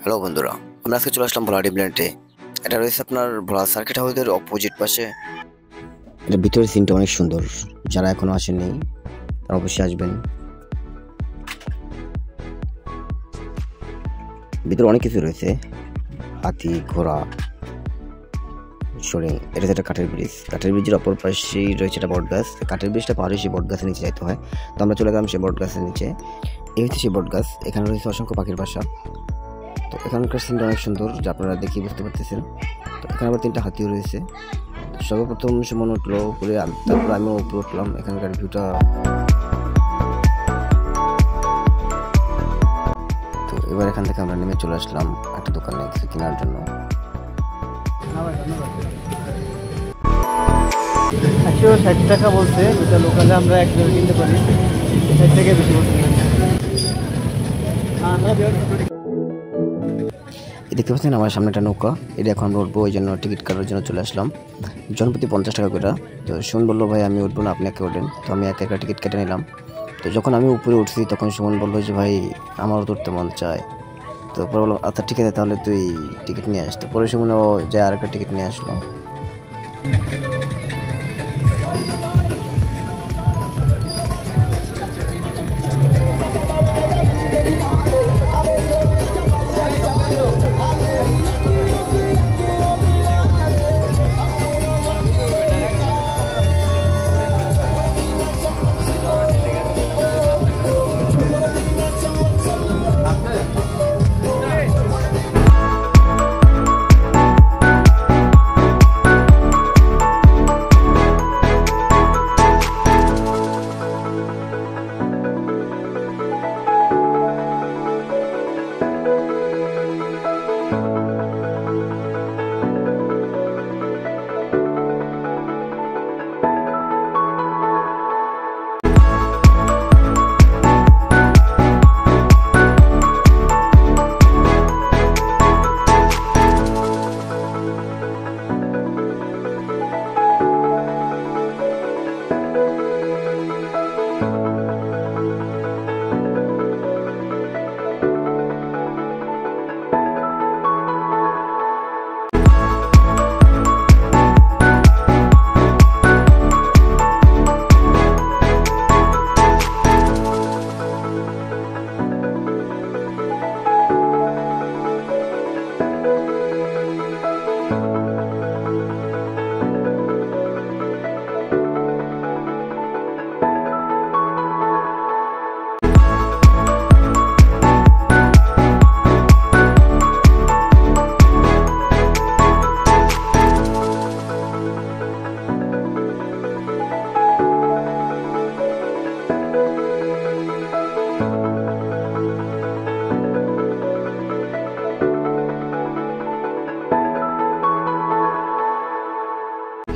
Hello বন্ধুরা, আমরা আজকে চলে আসলাম ভোলা ডিপ্ল্যান্টে। এটা রয়েছে আপনার ভোলা সার্কিট হাউসের অপোজিট পাশে। এটা ভিতরের সিনটা অনেক সুন্দর। যারা এখনো আসেননি তারা অবশ্যই আসবেন। ভিতরে অনেক কিছু রয়েছে, হাতি, ঘোড়া, সরিং। এটা একটা কাঠের ব্রিজ। কাঠের ব্রিজের অপর পাশেই রয়েছে একটা বট গাছ। কাঠের ব্রিজটা পার হয়ে সেই বট গাছের নিচে যাইতে হয়। তো আমরা চলে গেলাম সেই বট গাছের নিচে। এই হচ্ছে সেই বট গাছ। এখানে রয়েছে অসংখ্য পাখির বাসা। তো এখানকার সিনটা অনেক সুন্দর, যা আপনারা দেখে বুঝতে পারতেছেন। তো এখানে আবার 3টা হাতিও রয়েছে। সর্বপ্রথম সুমন উঠলো উপরে, তারপর আমিও উপরে উঠলাম। এখানকার ভিউটা, তো এবার এখান থেকে আমরা নেমে চলে আসলাম একটা দোকানে কিছু কেনার জন্য। 160 টাকা বলছে, যেটা লোকালে আমরা 1 জোড়া কিনতে পারি 60 টাকা বেশি বলছে। দেখতে পাচ্ছেন আমার সামনে একটা নৌকা, এটা এখন আমরা উঠবো। ওই জন্য টিকিট কাটার জন্য চলে আসলাম। জনপ্রতি 50 টাকা করে। তো সুমন বললো, ভাই আমি উঠবো না, আপনি একে ওঠেন। তো আমি একা একা টিকিট কেটে নিলাম। তো যখন আমি উপরে উঠছি তখন সুমন বললো যে ভাই আমারও তো উঠতে মন চায়। তো পরে বললাম আচ্ছা ঠিক আছে, তাহলে তুই টিকিট নিয়ে আস। তো পরে সুমন ও যায় আর একটা টিকিট নিয়ে আসলো।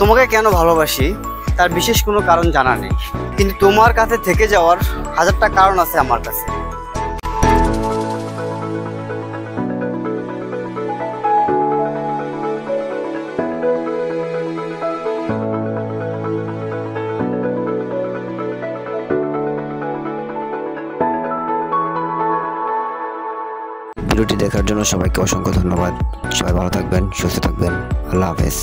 তোমাকে কেন ভালোবাসি তার বিশেষ কোনো কারণ জানা নেই, কিন্তু তোমার কাছে থেকে যাওয়ার 1000টা কারণ আছে আমার কাছে। ভিডিওটি দেখার জন্য সবাইকে অসংখ্য ধন্যবাদ। সবাই ভালো থাকবেন, সুস্থ থাকবেন। আল্লাহ হাফেজ।